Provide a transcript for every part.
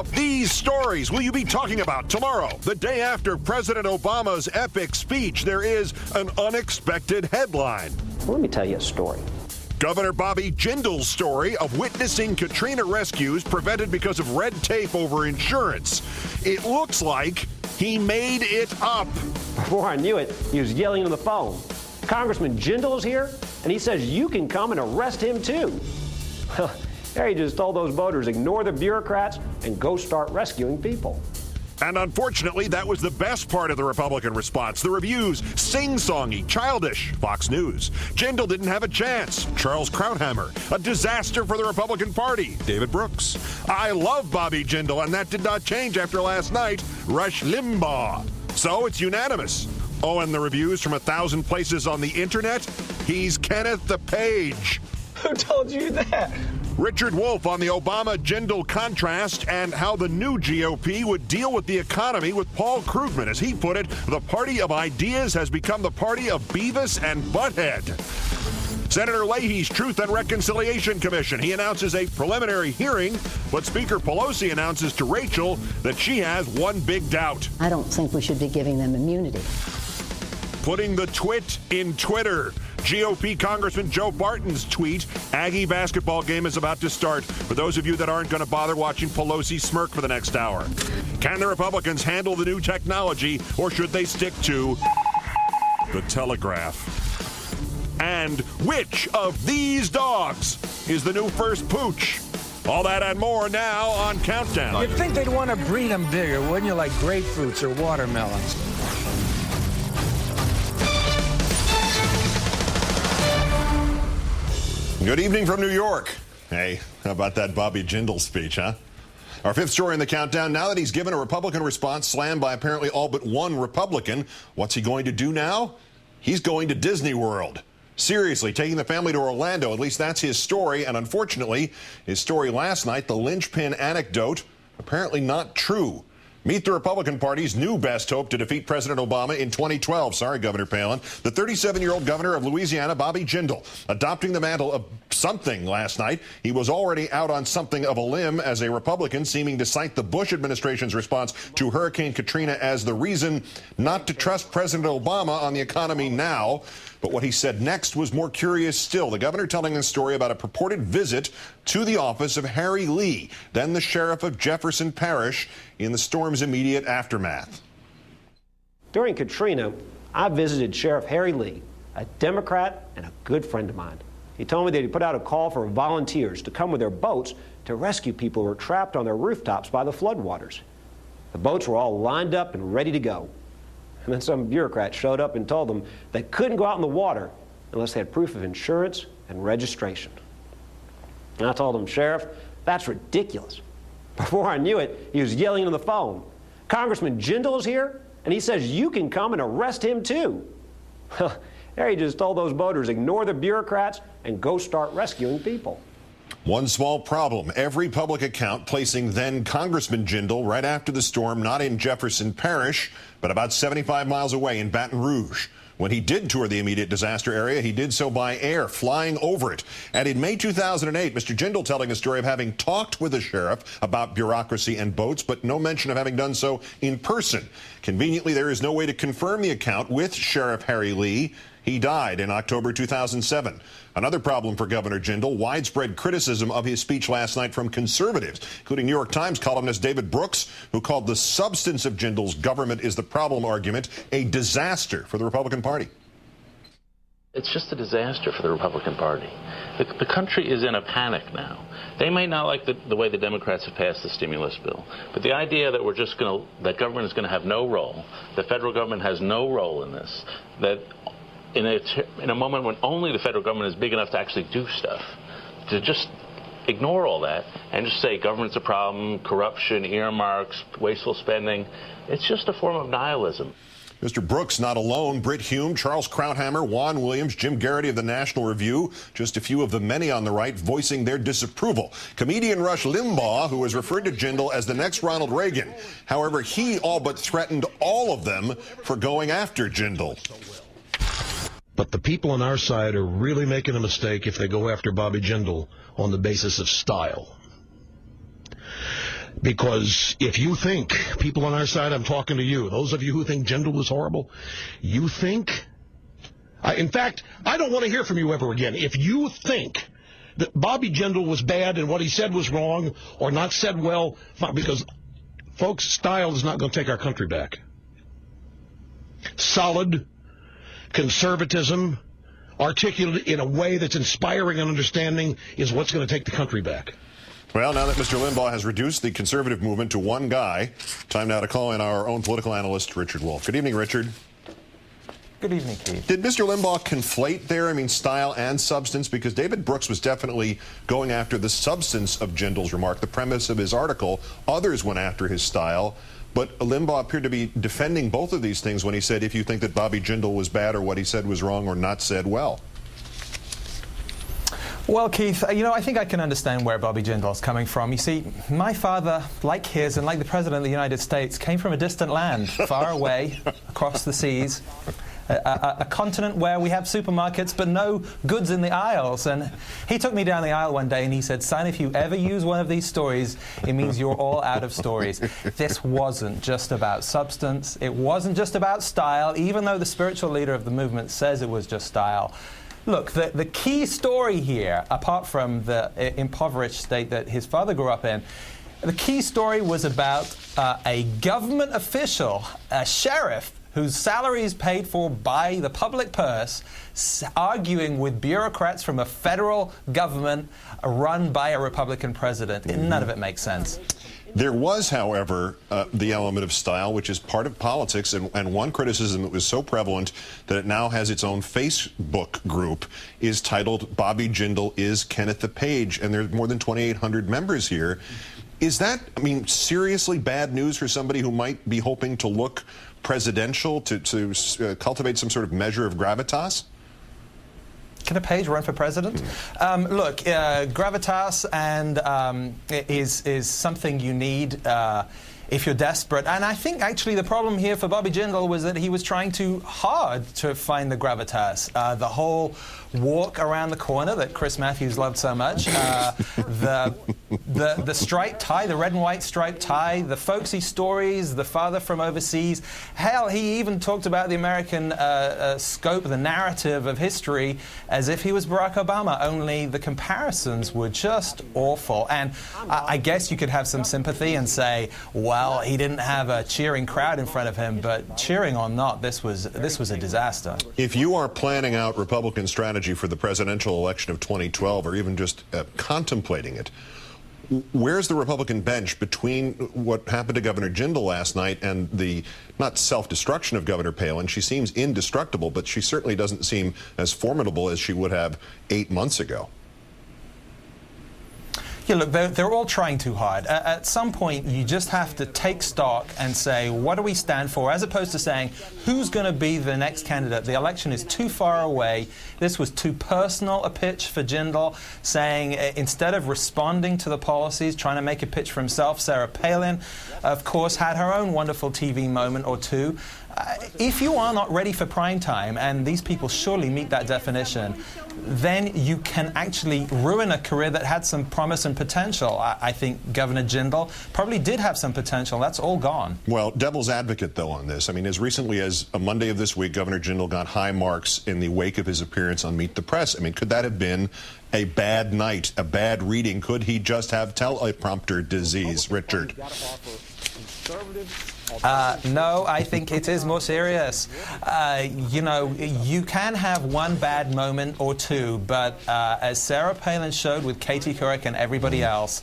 of these stories will you be talking about tomorrow? The day after President Obama's epic speech, there is an unexpected headline. Let me tell you a story. Governor Bobby Jindal's story of witnessing Katrina rescues prevented because of red tape over insurance. It looks like he made it up. Before I knew it, he was yelling on the phone. Congressman Jindal is here, and he says you can come and arrest him too. Well, there he just told those voters, ignore the bureaucrats and go start rescuing people. And unfortunately, that was the best part of the Republican response. The reviews, sing-songy, childish. Fox News. Jindal didn't have a chance. Charles Krauthammer. A disaster for the Republican Party. David Brooks. I love Bobby Jindal, and that did not change after last night. Rush Limbaugh. So it's unanimous. Oh, and the reviews from 1,000 places on the internet? He's Kenneth the Page. Who told you that? Richard Wolff on the Obama-Jindal contrast and how the new GOP would deal with the economy with Paul Krugman. As he put it, the party of ideas has become the party of Beavis and Butthead. Senator Leahy's Truth and Reconciliation Commission. He announces a preliminary hearing, but Speaker Pelosi announces to Rachel that she has one big doubt. I don't think we should be giving them immunity. Putting the twit in Twitter. GOP Congressman Joe Barton's tweet, Aggie basketball game is about to start. For those of you that aren't going to bother watching Pelosi smirk for the next hour. Can the Republicans handle the new technology, or should they stick to the telegraph? And which of these dogs is the new first pooch? All that and more now on Countdown. You'd think they'd want to breed them bigger, wouldn't you, like grapefruits or watermelons? Good evening from New York. Hey, how about that Bobby Jindal speech, huh? Our fifth story in the countdown. Now that he's given a Republican response slammed by apparently all but one Republican, what's he going to do now? He's going to Disney World. Seriously, taking the family to Orlando. At least that's his story. And unfortunately, his story last night, the linchpin anecdote, apparently not true. Meet the Republican Party's new best hope to defeat President Obama in 2012. Sorry, Governor Palin. The 37-year-old governor of Louisiana, Bobby Jindal, adopting the mantle of something last night. He was already out on something of a limb as a Republican, seeming to cite the Bush administration's response to Hurricane Katrina as the reason not to trust President Obama on the economy now. But what he said next was more curious still. The governor telling a story about a purported visit to the office of Harry Lee, then the sheriff of Jefferson Parish, in the storm's immediate aftermath. During Katrina, I visited Sheriff Harry Lee, a Democrat and a good friend of mine. He told me that he put out a call for volunteers to come with their boats to rescue people who were trapped on their rooftops by the floodwaters. The boats were all lined up and ready to go. And then some bureaucrat showed up and told them they couldn't go out in the water unless they had proof of insurance and registration. And I told him, Sheriff, that's ridiculous. Before I knew it, he was yelling on the phone. Congressman Jindal is here, and he says you can come and arrest him too. Well, there he just told those voters, ignore the bureaucrats and go start rescuing people. One small problem, every public account placing then Congressman Jindal right after the storm, not in Jefferson Parish, but about 75 miles away in Baton Rouge. When he did tour the immediate disaster area, he did so by air, flying over it. And in May 2008, Mr. Jindal telling a story of having talked with the sheriff about bureaucracy and boats, but no mention of having done so in person. Conveniently, there is no way to confirm the account with Sheriff Harry Lee. He died in October 2007. Another problem for Governor Jindal, widespread criticism of his speech last night from conservatives, including New York Times columnist David Brooks, who called the substance of Jindal's government is the problem argument a disaster for the Republican Party. It's just a disaster for the Republican Party. The country is in a panic now. They may not like the way the Democrats have passed the stimulus bill, but the idea that that government is going to have no role, the federal government has no role in this, that in a moment when only the federal government is big enough to actually do stuff, to just ignore all that and just say government's a problem, corruption, earmarks, wasteful spending, it's just a form of nihilism. Mr. Brooks not alone. Britt Hume, Charles Krauthammer, Juan Williams, Jim Garrity of the National Review, just a few of the many on the right voicing their disapproval. Comedian Rush Limbaugh, who has referred to Jindal as the next Ronald Reagan. However, he all but threatened all of them for going after Jindal. But the people on our side are really making a mistake if they go after Bobby Jindal on the basis of style. Because if you think, people on our side, I'm talking to you, those of you who think Jindal was horrible, you think, in fact, I don't want to hear from you ever again. If you think that Bobby Jindal was bad and what he said was wrong or not said well, fine, because, folks, style is not going to take our country back. Solid conservatism, articulated in a way that's inspiring and understanding, is what's going to take the country back. Well, now that Mr. Limbaugh has reduced the conservative movement to one guy, time now to call in our own political analyst, Richard Wolff. Good evening, Richard. Good evening, Keith. Did Mr. Limbaugh conflate there, style and substance? Because David Brooks was definitely going after the substance of Jindal's remark, the premise of his article. Others went after his style. But Limbaugh appeared to be defending both of these things when he said, if you think that Bobby Jindal was bad or what he said was wrong or not said well. Well, Keith, I think I can understand where Bobby Jindal's coming from. You see, my father, like his and like the President of the United States, came from a distant land, far away, across the seas, a continent where we have supermarkets but no goods in the aisles. And he took me down the aisle one day and he said, son, if you ever use one of these stories, it means you're all out of stories. This wasn't just about substance. It wasn't just about style, even though the spiritual leader of the movement says it was just style. Look, the key story here, apart from the impoverished state that his father grew up in, the key story was about a government official, a sheriff, whose salary is paid for by the public purse, arguing with bureaucrats from a federal government run by a Republican president. None of it makes sense. There was, however, the element of style, which is part of politics, and one criticism that was so prevalent that it now has its own Facebook group is titled Bobby Jindal is Kenneth the Page, and there's more than 2,800 members here. Is that, seriously bad news for somebody who might be hoping to look presidential, to cultivate some sort of measure of gravitas? Can a page run for president? Look, gravitas and is something you need if you're desperate. And I think actually the problem here for Bobby Jindal was that he was trying too hard to find the gravitas. The whole walk around the corner that Chris Matthews loved so much, the striped tie, the red and white striped tie, the folksy stories, the father from overseas. Hell, he even talked about the American scope, the narrative of history, as if he was Barack Obama, only the comparisons were just awful. And I guess you could have some sympathy and say, well, he didn't have a cheering crowd in front of him, but cheering or not, this was a disaster. If you are planning out Republican strategy for the presidential election of 2012, or even just contemplating it, where's the Republican bench between what happened to Governor Jindal last night and the, not self-destruction of Governor Palin? She seems indestructible, but she certainly doesn't seem as formidable as she would have 8 months ago. Yeah, look, they're all trying too hard. At some point, you just have to take stock and say, what do we stand for, as opposed to saying, who's going to be the next candidate? The election is too far away. This was too personal a pitch for Jindal, saying instead of responding to the policies, trying to make a pitch for himself. Sarah Palin, of course, had her own wonderful TV moment or two. If you are not ready for prime time, and these people surely meet that definition, then you can actually ruin a career that had some promise and potential. I think Governor Jindal probably did have some potential. That's all gone. Well, devil's advocate, though, on this. As recently as a Monday of this week, Governor Jindal got high marks in the wake of his appearance on Meet the Press. Could that have been a bad night, a bad reading? Could he just have teleprompter disease, Richard? No, I think it is more serious. You can have one bad moment or two, but as Sarah Palin showed with Katie Couric and everybody else,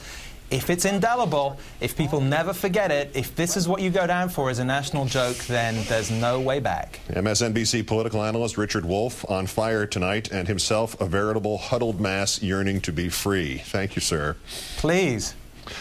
if it's indelible, if people never forget it, if this is what you go down for as a national joke, then there's no way back. MSNBC political analyst Richard Wolff on fire tonight, and himself a veritable huddled mass yearning to be free. Thank you, sir. Please.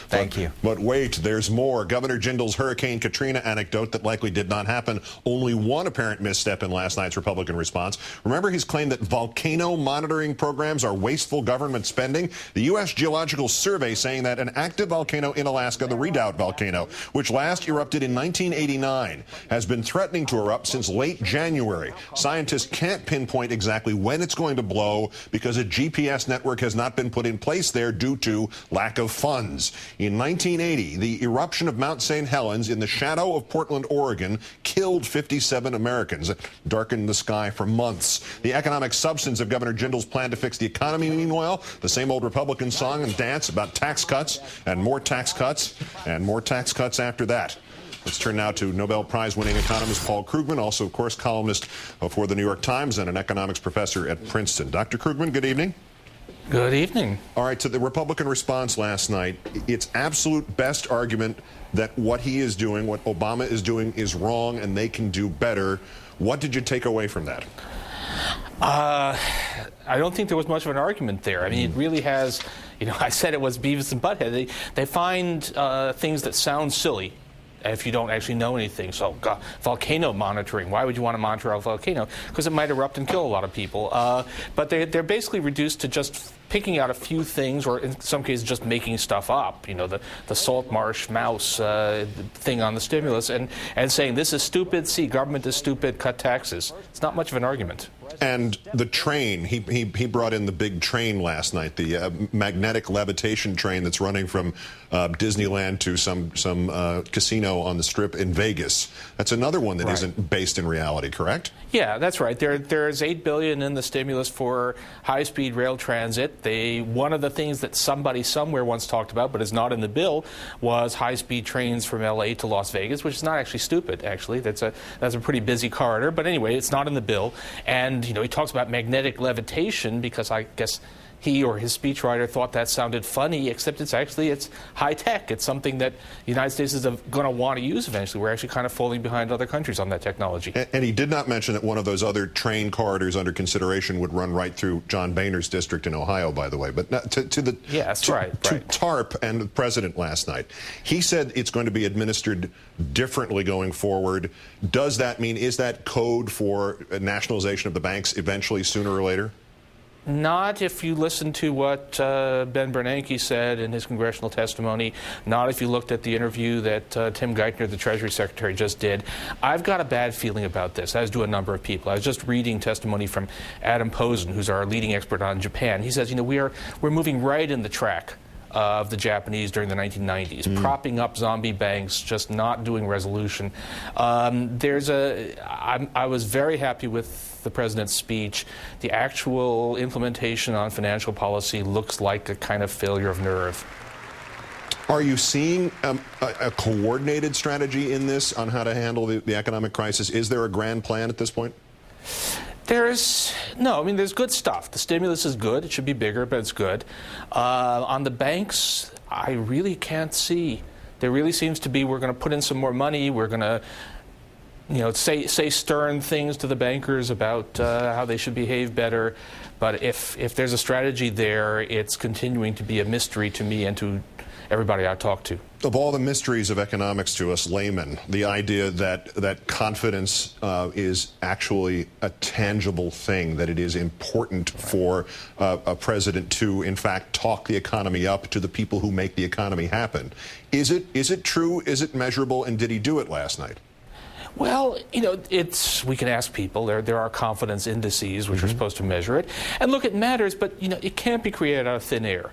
Thank you. But wait, there's more. Governor Jindal's Hurricane Katrina anecdote that likely did not happen. Only one apparent misstep in last night's Republican response. Remember his claim that volcano monitoring programs are wasteful government spending? The U.S. Geological Survey saying that an active volcano in Alaska, the Redoubt volcano, which last erupted in 1989, has been threatening to erupt since late January. Scientists can't pinpoint exactly when it's going to blow because a GPS network has not been put in place there due to lack of funds. In 1980, the eruption of Mount St. Helens in the shadow of Portland, Oregon, killed 57 Americans, darkened the sky for months. The economic substance of Governor Jindal's plan to fix the economy, meanwhile, the same old Republican song and dance about tax cuts and more tax cuts and more tax cuts after that. Let's turn now to Nobel Prize-winning economist Paul Krugman, also, of course, columnist for the New York Times and an economics professor at Princeton. Dr. Krugman, good evening. Good evening. All right, to the Republican response last night, its absolute best argument that what he is doing, what Obama is doing, is wrong and they can do better. What did you take away from that? I don't think there was much of an argument there. I mean, it really has, I said it was Beavis and Butthead. They find things that sound silly if you don't actually know anything. So volcano monitoring, why would you want to monitor a volcano? Because it might erupt and kill a lot of people. But they're basically reduced to just picking out a few things, or in some cases just making stuff up, the salt marsh mouse thing on the stimulus, and saying this is stupid, see, government is stupid, cut taxes. It's not much of an argument. And the train, he brought in the big train last night, the magnetic levitation train that's running from Disneyland to some casino on the Strip in Vegas. That's another one that isn't based in reality, correct? Yeah, that's right. There's $8 billion in the stimulus for high-speed rail transit. One of the things that somebody somewhere once talked about, but is not in the bill, was high-speed trains from L.A. to Las Vegas, which is not actually stupid. Actually, that's a pretty busy corridor. But anyway, it's not in the bill. And he talks about magnetic levitation because I guess he or his speechwriter thought that sounded funny, except it's high tech. It's something that the United States is going to want to use eventually. We're actually kind of falling behind other countries on that technology. And he did not mention that one of those other train corridors under consideration would run right through John Boehner's district in Ohio, by the way. But to TARP and the president last night, he said it's going to be administered differently going forward. Does that mean, is that code for nationalization of the banks eventually, sooner or later? Not if you listen to what Ben Bernanke said in his congressional testimony, not if you looked at the interview that Tim Geithner, the Treasury Secretary, just did. I've got a bad feeling about this, as do a number of people. I was just reading testimony from Adam Posen, who's our leading expert on Japan. He says, we're moving right in the track of the Japanese during the 1990s, propping up zombie banks, just not doing resolution. I was very happy with the president's speech. The actual implementation on financial policy looks like a kind of failure of nerve. Are you seeing a coordinated strategy in this on how to handle the economic crisis? Is there a grand plan at this point? There's good stuff. The stimulus is good. It should be bigger, but it's good. On the banks, I really can't see. There really seems to be, we're going to put in some more money. We're going to, say stern things to the bankers about how they should behave better. But if there's a strategy there, it's continuing to be a mystery to me and to everybody I talk to. Of all the mysteries of economics to us laymen, the idea that confidence is actually a tangible thing, that it is important for a president to, in fact, talk the economy up to the people who make the economy happen. Is it true? Is it measurable? And did he do it last night? Well, we can ask people. There are confidence indices which are supposed to measure it. And look, it matters, but, it can't be created out of thin air.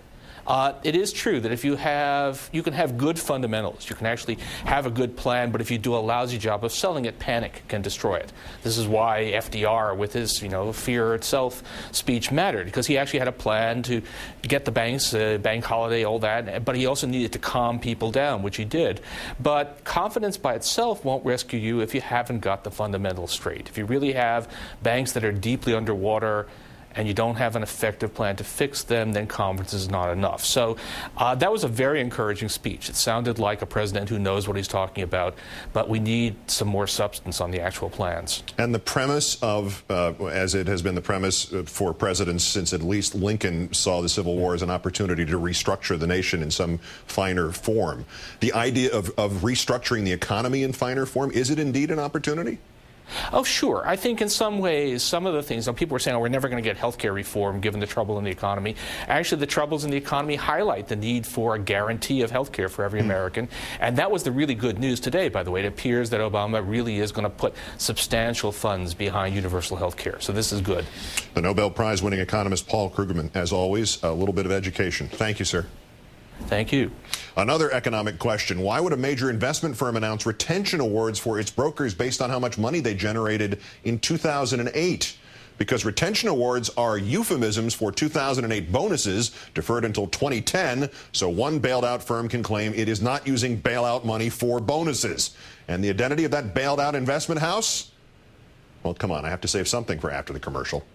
It is true that if you can have good fundamentals, you can actually have a good plan, but if you do a lousy job of selling it, panic can destroy it. This is why FDR, with his, fear itself speech mattered, because he actually had a plan to get the banks, bank holiday, all that, but he also needed to calm people down, which he did. But confidence by itself won't rescue you if you haven't got the fundamentals straight. If you really have banks that are deeply underwater, and you don't have an effective plan to fix them, then confidence is not enough. So that was a very encouraging speech. It sounded like a president who knows what he's talking about, but we need some more substance on the actual plans. And the premise of, as it has been the premise for presidents since at least Lincoln saw the Civil War as an opportunity to restructure the nation in some finer form, the idea of restructuring the economy in finer form, is it indeed an opportunity? Oh, sure. I think in some ways, some of the things, people were saying, we're never going to get health care reform given the trouble in the economy. Actually, the troubles in the economy highlight the need for a guarantee of health care for every American. And that was the really good news today, by the way. It appears that Obama really is going to put substantial funds behind universal health care. So this is good. The Nobel Prize-winning economist Paul Krugman, as always, a little bit of education. Thank you, sir. Thank you. Another economic question. Why would a major investment firm announce retention awards for its brokers based on how much money they generated in 2008? Because retention awards are euphemisms for 2008 bonuses deferred until 2010, so one bailed out firm can claim it is not using bailout money for bonuses. And the identity of that bailed out investment house? Well, come on, I have to save something for after the commercial.